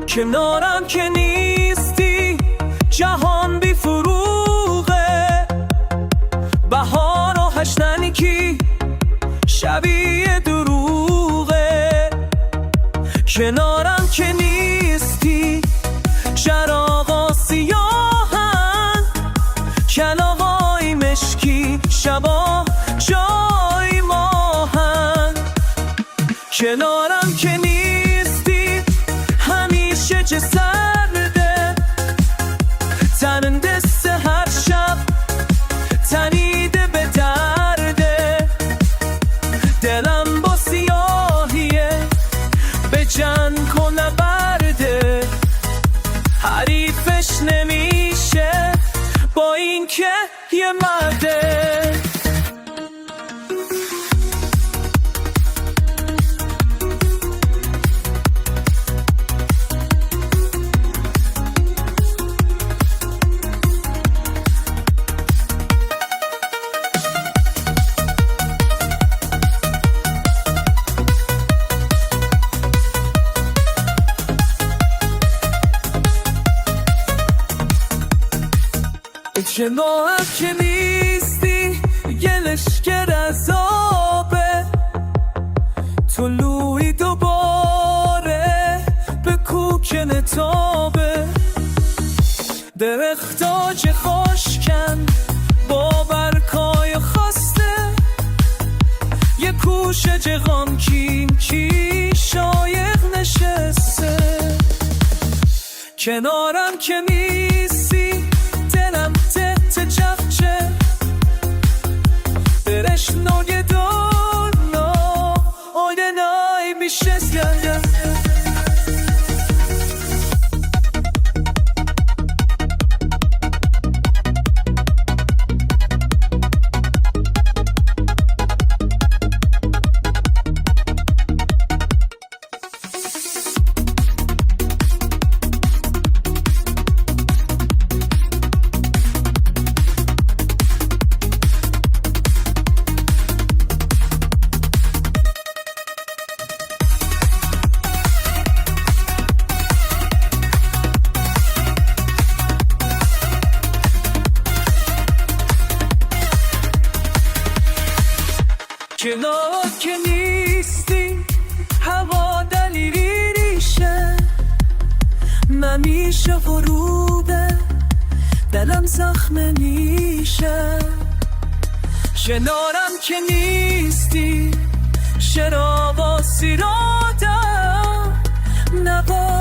کنارم که نیستی جهان بی فروغه، بهار و هشتنگی شبیه دروغه. کنارم که نیستی چراغا سیاهن، کلاغای مشکی شبا جای ماهن. کنارم که نیستی همیشه چه سرده، تننده هر شب تنیده به درده. دلم با سیاهیه به جنگ و نبرده، حریفش نمیشه با این که یه مرده. کنارم که نیستی یه لشکر عذابه، طلوعی دوباره به کوکن تابه. درختاج خشکن با برگای خسته، یه کوشه جغان کی شایق نشسته. کنارم که نیستی دلم ته چخچه، برش نوگه دنیا آیده نای میشه سگرده. کنار که نیستی هوا دلیری ریشه، نمیشه غروبه دلم زخم میشه. کنارم که نیستی چرا با سیرادم